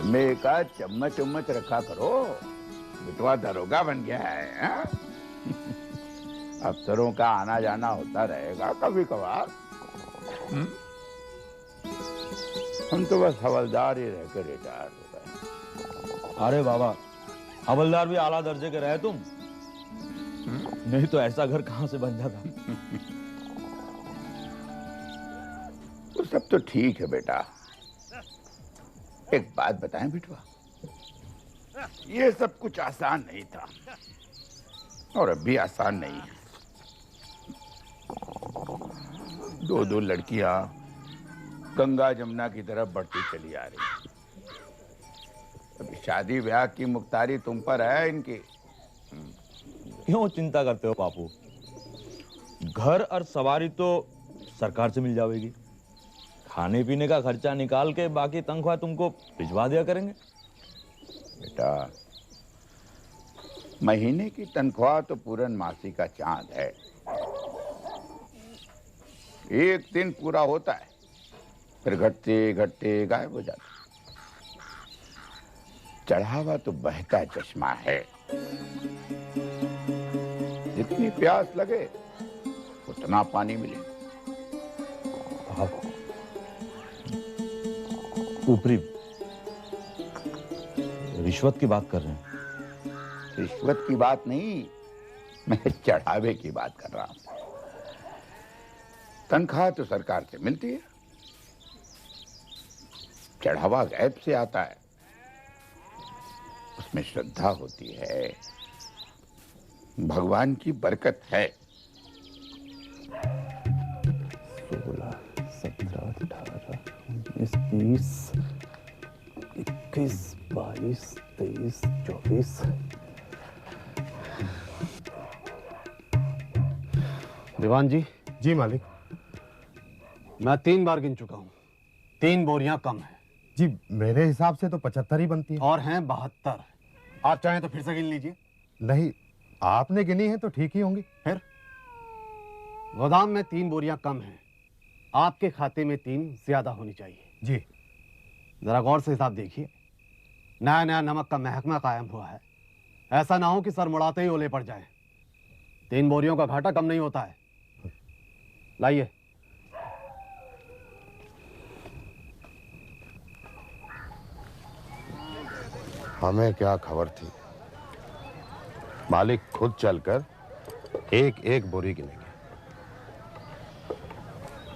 में का चम्मच उम्मच रखा करो, बिटवा दरोगा बन गया है, हाँ? अफसरों का आना जाना होता रहेगा कभी कभार। हम तो बस हवलदार ही रहकर रिटायर हो गए। अरे बाबा, हवलदार भी आला दर्जे के रहे तुम, नहीं तो ऐसा घर कहां से बन जाता। वो सब तो ठीक है बेटा, एक बात बताएं बिटवा, ये सब कुछ आसान नहीं था और अब भी आसान नहीं है। दो दो लड़कियां गंगा जमुना की तरफ बढ़ती चली आ रही। अभी शादी ब्याह की मुख्तारी तुम पर है इनकी। क्यों चिंता करते हो बापू, घर और सवारी तो सरकार से मिल जाएगी। खाने पीने का खर्चा निकाल के बाकी तनख्वाह तुमको भिजवा दिया करेंगे। बेटा, महीने की तनख्वाह तो पूरनमासी का चांद है, एक दिन पूरा होता है फिर घटते घटते गायब हो जाता। चढ़ावा तो बहता चश्मा है, जितनी प्यास लगे उतना पानी मिले। ऊपरी रिश्वत की बात कर रहे हैं? रिश्वत की बात नहीं, मैं चढ़ावे की बात कर रहा हूं। तनख्वाह तो सरकार से मिलती है, चढ़ावा गैब से आता है, उसमें श्रद्धा होती है, भगवान की बरकत है। 16, 17, 18, 19, 20, 21, 22, 23, 24। दीवान जी। जी मालिक। मैं 3 बार गिन चुका हूँ, 3 बोरियां कम है। जी मेरे हिसाब से तो 75 ही बनती है। और हैं 72। आप चाहें तो फिर से गिन लीजिए। नहीं, आपने गिनी है तो ठीक ही होंगी। फिर गोदाम में 3 बोरियां कम हैं, आपके खाते में 3 ज्यादा होनी चाहिए। जी जरा गौर से हिसाब देखिए, नया नया नमक का महकमा कायम हुआ है, ऐसा ना हो कि सर मुड़ाते ही ओले पड़ जाए। 3 बोरियों का घाटा कम नहीं होता है। लाइए। हमें क्या खबर थी, मालिक खुद चलकर एक एक बोरी गिनेंगे।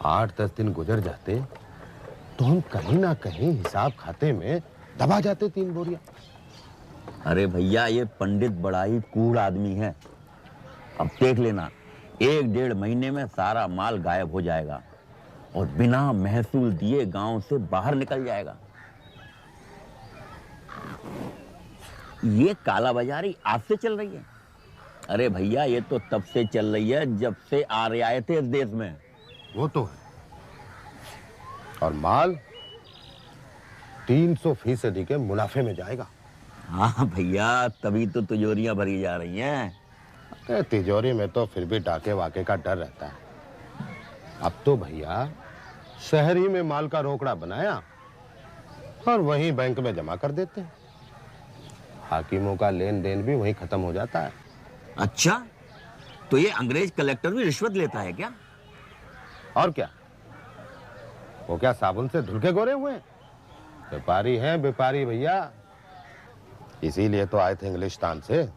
8-10 दिन गुजर जाते तो हम कहीं ना कहीं हिसाब खाते में दबा जाते 3 बोरियां। अरे भैया, ये पंडित बड़ा ही कूड़ आदमी है। अब देख लेना, 1-1.5 महीने में सारा माल गायब हो जाएगा और बिना महसूल दिए गांव से बाहर निकल जाएगा। ये काला बाजारी आज से चल रही है? अरे भैया, ये तो तब से चल रही है जब से आर्य आए थे इस देश में। वो तो है, और माल 300% के मुनाफे में जाएगा। हाँ भैया, तभी तो तिजोरियां भरी जा रही हैं। तिजोरी में तो फिर भी डाके वाके का डर रहता है। अब तो भैया शहर ही में माल का रोकड़ा बनाया और वहीं बैंक में जमा कर देते हैं। हाकिमों का लेन देन भी वहीं खत्म हो जाता है। अच्छा, तो ये अंग्रेज कलेक्टर भी रिश्वत लेता है क्या? और क्या, वो क्या साबुन से धुल के गोरे हुए? व्यापारी हैं व्यापारी भैया, इसीलिए तो आए थे इंग्लिस्तान से।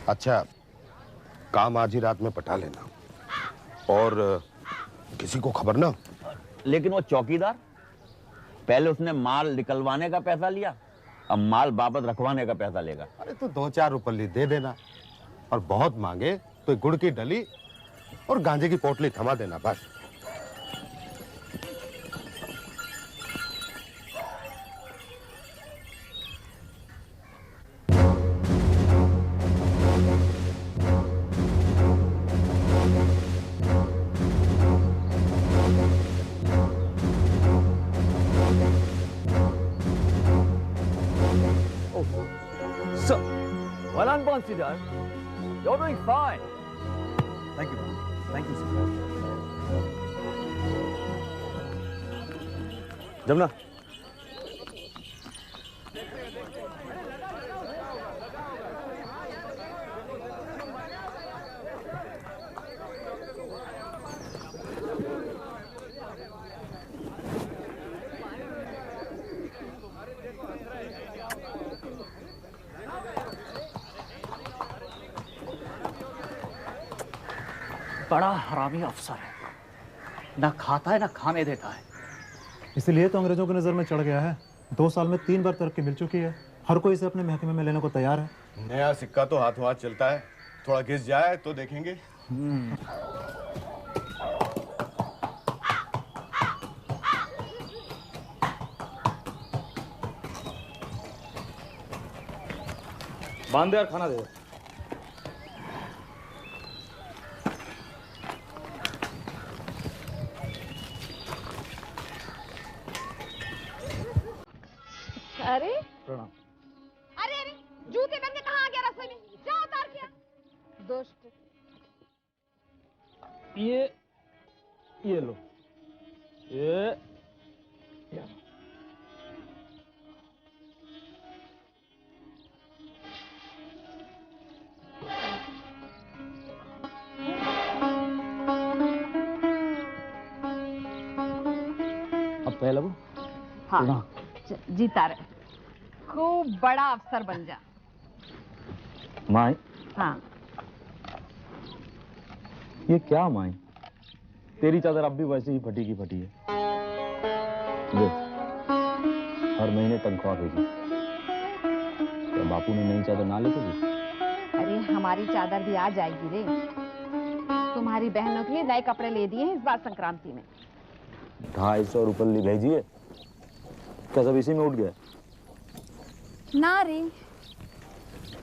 अच्छा, काम आज ही रात में पटा लेना और किसी को खबर ना। लेकिन वो चौकीदार, पहले उसने माल निकलवाने का पैसा लिया, अब माल वापस रखवाने का पैसा लेगा। अरे तो 2-4 रुपये दे देना, और बहुत मांगे तो गुड़ की डली और गांजे की पोटली थमा देना बस। So, well done, Bonsido. You're doing fine. Thank you, man. Thank you, sir. Jamuna बड़ा हरामी अफसर है, ना खाता है ना खाने देता है। इसलिए तो अंग्रेजों की नज़र में चढ़ गया है। 2 साल में 3 बार तरक्की मिल चुकी है। हर कोई इसे अपने महकमे में लेने को तैयार है। नया सिक्का तो हाथों हाथ चलता है, थोड़ा घिस जाए तो देखेंगे। बांध दे यार, खाना दे दे। अरे प्रणाम। अरे अरे जूते पहन के कहाँ आ गया रसोई में? क्या उतार किया? दुष्ट। ये लो, ये अब पहले वो हाँ जीता रहे, खूब बड़ा अफसर बन जा। माई, हाँ ये क्या माई? तेरी चादर अब भी वैसे ही फटी की फटी है। देख, हर महीने तनख्वाह भेजी। क्या बापू ने नई चादर ना लेके दी? अरे हमारी चादर भी आ जाएगी रे। तुम्हारी बहनों के लिए नए कपड़े ले दिए हैं इस बार संक्रांति में। 250 रुपये भेजिए। क्या सब इसी में उठ गया? ना रे,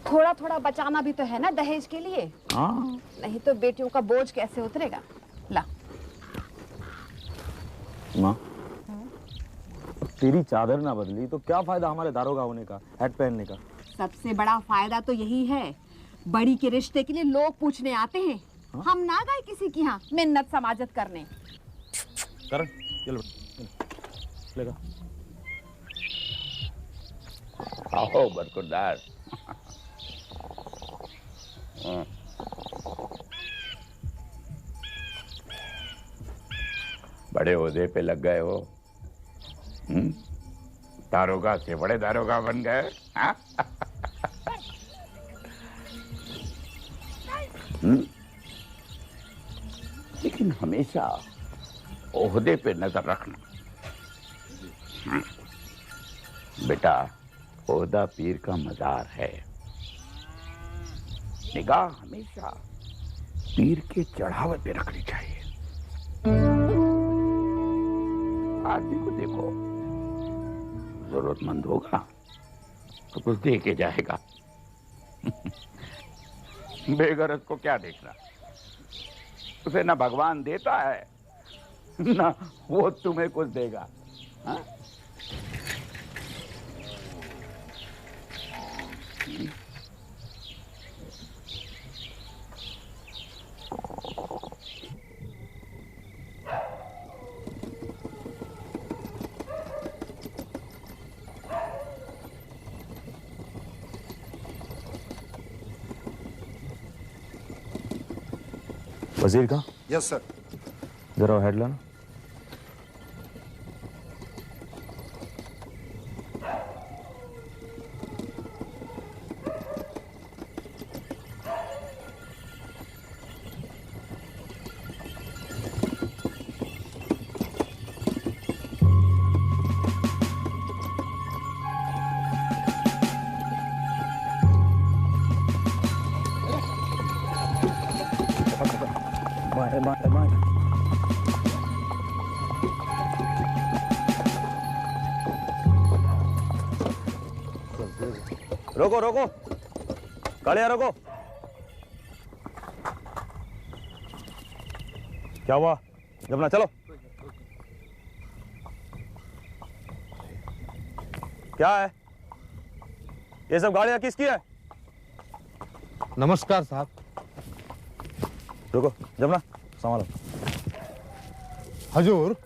थोड़ा थोड़ा बचाना भी तो है ना दहेज के लिए। हाँ, नहीं तो बेटियों का बोझ कैसे उतरेगा। ला माँ, तेरी चादर ना बदली तो क्या फायदा हमारे दारोगा होने का, हैट पहनने का? सबसे बड़ा फायदा तो यही है, बड़ी के रिश्ते के लिए लोग पूछने आते हैं। हाँ? हम ना गए किसी की यहाँ मिन्नत समाजत करने। करण, चलो लेगा। आओ बरकुरदार। बड़े ओहदे पे लग गए हो। दारोगा से बड़े दारोगा बन गए। हाँ? लेकिन हमेशा ओहदे पे नजर रखना। बेटा, ओहदा पीर का मजार है। निगाह हमेशा पीर के चढ़ावे पे रखनी चाहिए। आदमी को देखो, जरूरतमंद होगा तो कुछ दे के जाएगा। बेगरज को क्या देखना, उसे ना भगवान देता है ना वो तुम्हें कुछ देगा। हाँ? वजीर का? Yes sir. जरा हेड लाना। रोको रोको, कालिया रोको। क्या हुआ? जमुना चलो। क्या है ये सब गाड़ियां किसकी है? नमस्कार साहब। रुको जमुना, संभालो। हजूर,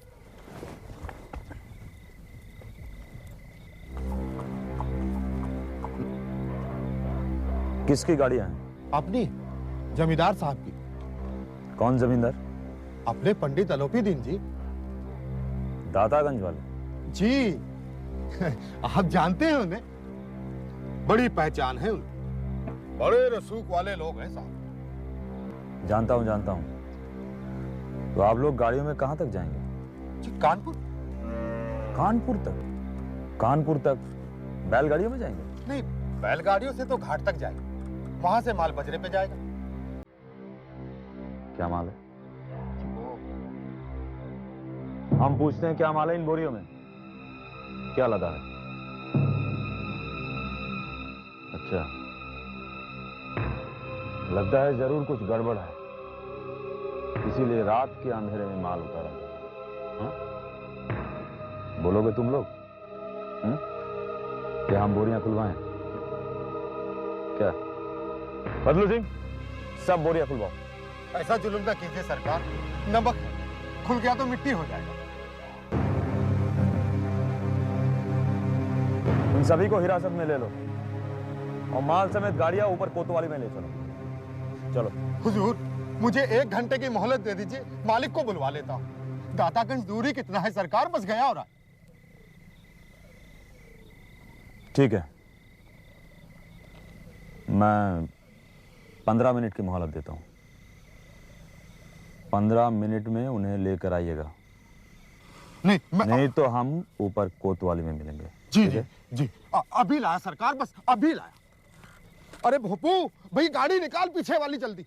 किसकी गाड़ियां हैं? अपनी, जमींदार साहब की। कौन जमींदार? अपने पंडित अलोपी दीन जी। दातागंज वाले? जी आप जानते हैं उन्हें, बड़ी पहचान है उनकी, बड़े रसूख वाले लोग हैं साहब। जानता हूं। तो आप लोग गाड़ियों में कहां तक जाएंगे? जी कानपुर। कानपुर तक बैलगाड़ियों में जाएंगे? नहीं, बैलगाड़ियों से तो घाट तक जाएंगे, वहां से माल बजरे पे जाएगा। क्या माल है? हम पूछते हैं क्या माल है इन बोरियों में? क्या लदा है? अच्छा, लगता है जरूर कुछ गड़बड़ है, इसीलिए रात के अंधेरे में माल उतारा। हाँ? बोलोगे तुम लोग? क्या हम बोरियां खुलवाएं? क्या बदलू सिंह, सब बोरियां खुलवाओ। ऐसा जुल्म ना कीजिए सरकार, नमक है, खुल गया तो मिट्टी हो जाएगा। उन सभी को हिरासत में ले लो और माल समेत गाड़ियां ऊपर कोतवाली में ले चलो। चलो। हुजूर, मुझे 1 घंटे की मोहलत दे दीजिए, मालिक को बुलवा लेता हूँ। दातागंज दूरी कितना है सरकार, बस गया हो रहा है। ठीक है, मैं 15 मिनट की मोहलत देता हूं। 15 मिनट में उन्हें लेकर आइएगा। नहीं तो हम ऊपर कोतवाली में मिलेंगे। जी अभी लाया सरकार, बस अभी लाया। अरे भोपू भाई, गाड़ी निकाल पीछे वाली जल्दी।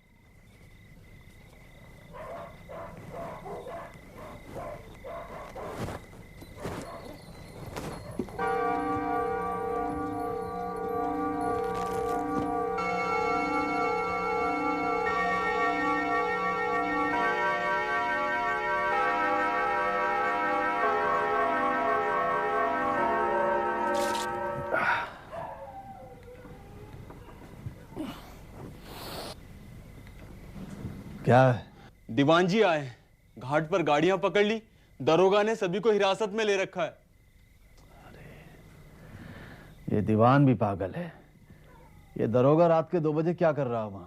क्या है? दीवान जी आए हैं, घाट पर गाड़ियां पकड़ ली, दरोगा ने सभी को हिरासत में ले रखा है। अरे ये दीवान भी पागल है। ये दरोगा रात के 2 बजे क्या कर रहा है वहां?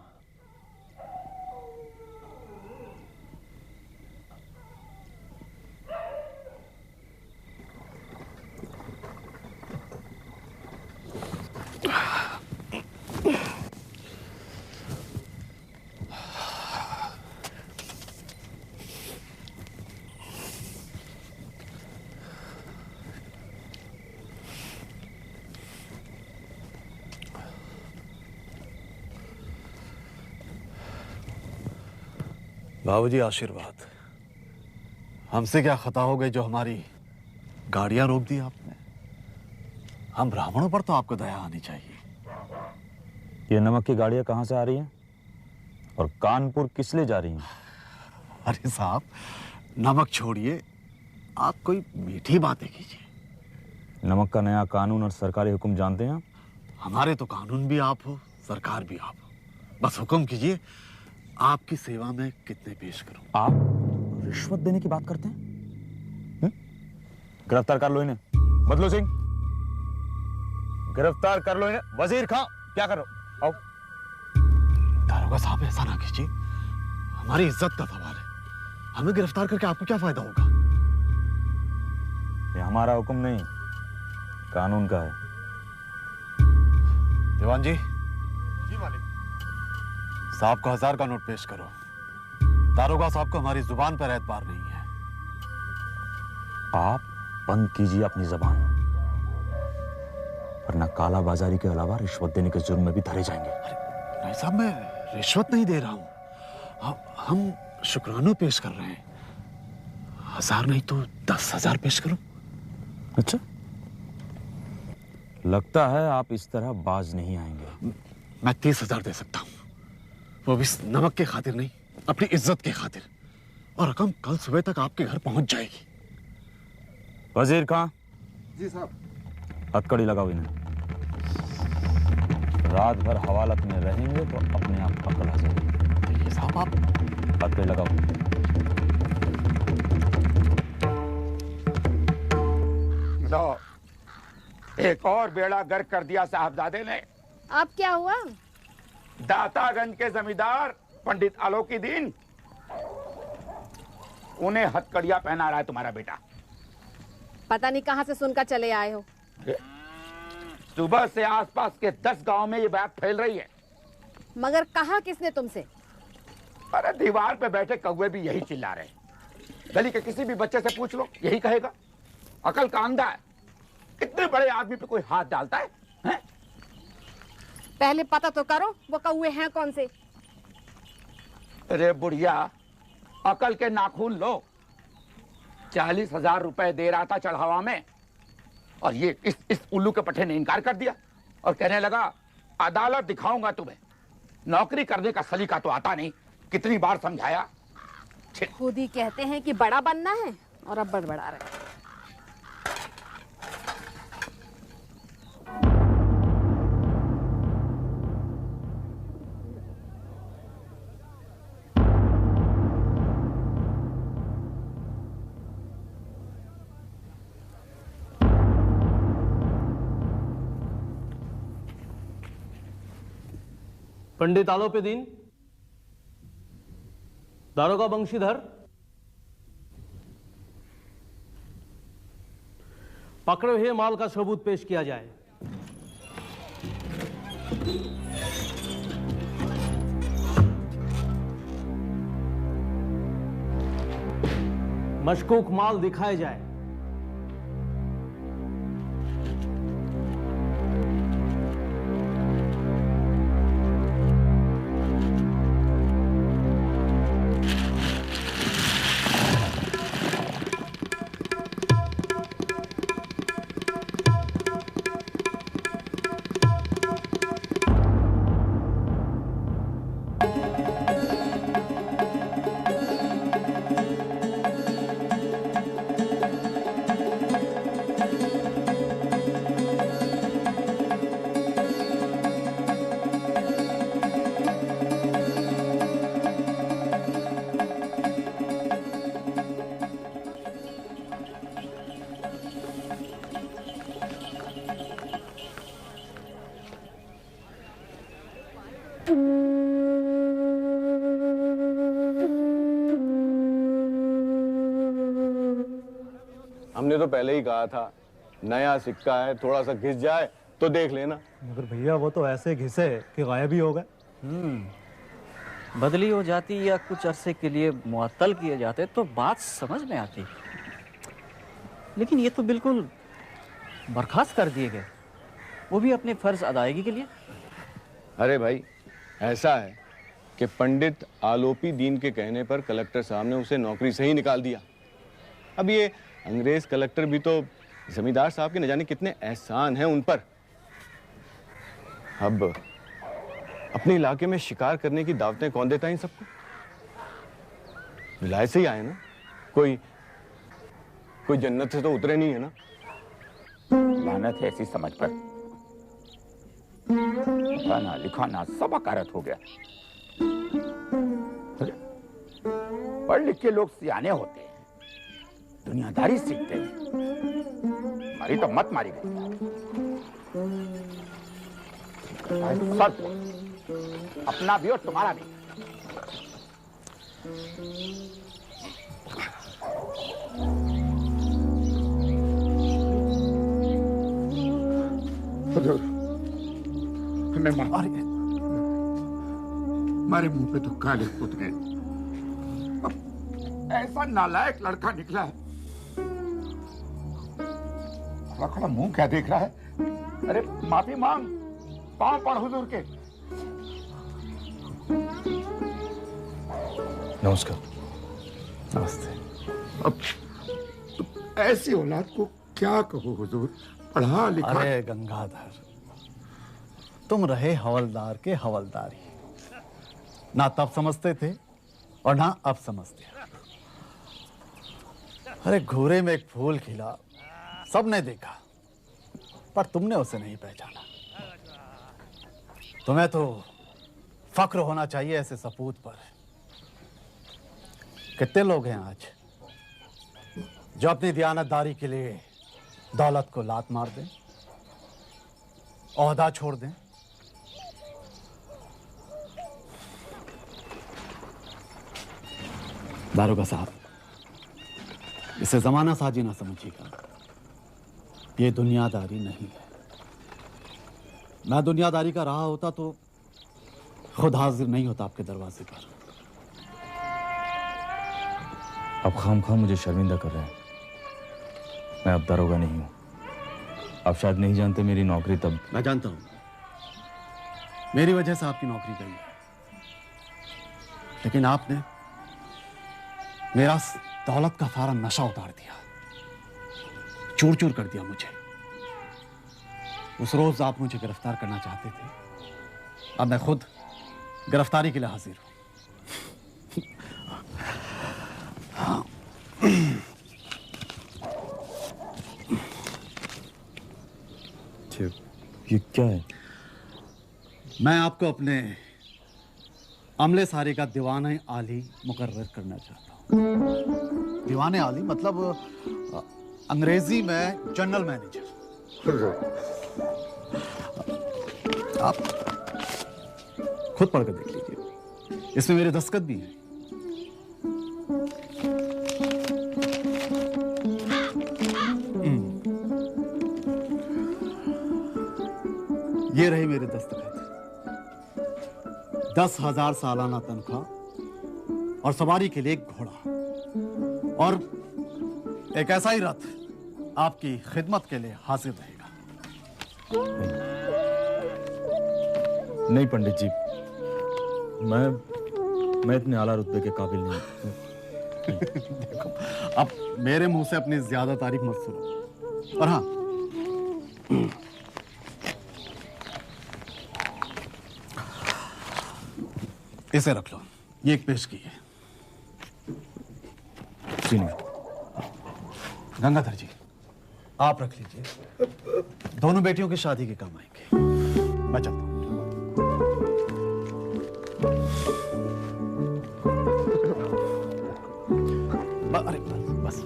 बाबूजी आशीर्वाद। हमसे क्या खता हो गई जो हमारी गाड़ियां रोक दी आपने? हम ब्राह्मणों पर तो आपको दया आनी चाहिए। ये नमक की गाड़ियां कहां से आ रही हैं और कानपुर किस लिए जा रही हैं? अरे साहब, नमक छोड़िए, आप कोई मीठी बातें कीजिए। नमक का नया कानून और सरकारी हुक्म जानते हैं आप? हमारे तो कानून भी आप हो, सरकार भी आप हो। बस हुक्म कीजिए, आपकी सेवा में कितने पेश करूं? आप रिश्वत देने की बात करते हैं? गिरफ्तार कर लो इन्हें। बदलू सिंह, गिरफ्तार कर लो इन्हें। वजीर खां, क्या कर रहे हो? आओ। दारोगा साहब, ऐसा ना कीजिए, हमारी इज्जत का सवाल है। हमें गिरफ्तार करके आपको क्या फायदा होगा? ये हमारा हुक्म नहीं, कानून का है। दीवान जी, जी मालिक। साहब को 1000 का नोट पेश करो। दारोगा साहब को हमारी जुबान पर एतबार नहीं है। आप बंद कीजिए अपनी जबान, वरना काला बाजारी के अलावा रिश्वत देने के जुर्म में भी धरे जाएंगे। नहीं साहब, मैं रिश्वत नहीं दे रहा हूं। हम शुक्राना पेश कर रहे हैं। 1000 नहीं तो 10,000 पेश करो। अच्छा, लगता है आप इस तरह बाज नहीं आएंगे। मैं 30,000 दे सकता हूं, वो भी नमक के खातिर नहीं, अपनी इज्जत के खातिर। और रकम कल सुबह तक आपके घर पहुंच जाएगी। वजीर खां। जी साहब। हथकड़ी लगाओ इन्हें। रात भर हवालत में रहेंगे तो अपने आप अकल आ जाएगी। ये साहब, आप हथकड़ी लगाओ। लो, एक और बेड़ा गर्क कर दिया साहबजादे ने। अब क्या हुआ? दातागंज के जमींदार पंडित आलोकी दीन, उन्हें हथकड़िया पहना रहा है तुम्हारा बेटा। पता नहीं कहां से सुनकर चले आए हो। सुबह से आसपास के 10 गांव में ये बात फैल रही है। मगर कहा किसने तुमसे? अरे दीवार पे बैठे कौवे भी यही चिल्ला रहे। गली के किसी भी बच्चे से पूछ लो, यही कहेगा। अकल का अंधा है, इतने बड़े आदमी पे कोई हाथ डालता है, हैं? पहले पता तो करो वो कौवे हैं कौन से। अरे बुढ़िया, अकल के नाखून लो। 40,000 रुपए दे रहा था चढ़ावा में, और ये इस उल्लू के पट्टे ने इनकार कर दिया और कहने लगा अदालत दिखाऊंगा तुम्हें। नौकरी करने का सलीका तो आता नहीं, कितनी बार समझाया। खुद ही कहते हैं कि बड़ा बनना है और अब बड़बड़ा रहे हैं। पंडित आलोपीदीन, दारोगा बंशीधर, पकड़े हुए माल का सबूत पेश किया जाए। मशकूक माल दिखाया जाए। हमने तो पहले ही कहा था, नया सिक्का है, थोड़ा सा घिस जाए तो देख लेना। मगर भैया वो तो ऐसे घिसे कि गायब ही हो गए। बदली हो जाती या कुछ अरसे के लिए मुअत्तल किए जाते तो बात समझ में आती, लेकिन ये तो बिल्कुल बर्खास्त कर दिए गए, वो भी अपने फर्ज अदायगी के लिए। अरे भाई, ऐसा है कि पंडित आलोपी दीन के कहने पर कलेक्टर साहब ने उसे नौकरी से ही निकाल दिया। अब ये अंग्रेज कलेक्टर भी तो जमींदार साहब के न जाने कितने एहसान हैं उन पर। अब अपने इलाके में शिकार करने की दावतें कौन देता है इन सबको? विलायत से ही आए ना, कोई जन्नत से तो उतरे नहीं है ना। लानत है ऐसी समझ पर। पढ़ना लिखाना सब अकारत हो गया। पढ़ लिख के लोग सियाने होते हैं, दुनियादारी सीखते हैं। हमारी तो मत मारी गई। सब अपना भी और तुम्हारा भी। हमारे मुंह पे तो काले पुत गए। ऐसा नालायक लड़का निकला है। खड़ा खड़ा मुंह क्या देख रहा है? अरे माफी मांग, पांव पड़ हुजूर के। नमस्कार। नमस्ते। अब ऐसी औलाद को क्या कहो हुजूर, पढ़ा लिखा। अरे गंगाधर, तुम रहे हवलदार के हवलदार ही, ना तब समझते थे और ना अब समझते। अरे घूरे में एक फूल खिला, सबने देखा, पर तुमने उसे नहीं पहचाना। तुम्हें तो फक्र होना चाहिए ऐसे सपूत पर। कितने लोग हैं आज जो अपनी दयानतदारी के लिए दौलत को लात मार दें, ओहदा छोड़ दें, दारोगा साहब, इसे जमाना साजी ना समझिएगा, ये दुनियादारी नहीं है। मैं दुनियादारी का रहा होता तो खुद हाजिर नहीं होता आपके दरवाजे पर। अब खामखा मुझे शर्मिंदा कर रहे हैं। मैं अब दारोगा नहीं हूं। आप शायद नहीं जानते मेरी नौकरी तब। मैं जानता हूं, मेरी वजह से आपकी नौकरी गई है, लेकिन आपने मेरा दौलत का सारा नशा उतार दिया, चूर चूर कर दिया मुझे। उस रोज आप मुझे गिरफ्तार करना चाहते थे, अब मैं खुद गिरफ्तारी के लिए हाजिर हूं। ये क्या है? मैं आपको अपने अमले सारे का दीवाने आली मुकर्रर करना चाहता हूं। दीवाने आली मतलब अंग्रेजी में जनरल मैनेजर। आप खुद पढ़कर देख लीजिए, इसमें मेरे दस्तखत भी हैं। ये रही मेरे दस्तखत। 10,000 सालाना तनख्वाह और सवारी के लिए एक घोड़ा और एक ऐसा ही रथ आपकी खिदमत के लिए हाजिर रहेगा। नहीं पंडित जी, मैं इतने आला रुतबे के काबिल नहीं। देखो, अब मेरे मुंह से अपनी ज्यादा तारीफ मत सुनो। और हाँ, इसे रख लो, ये एक पेशगी है। गंगाधर जी, आप रख लीजिए, दोनों बेटियों की शादी के काम आएंगे। मैं चलता हूं। अरे बस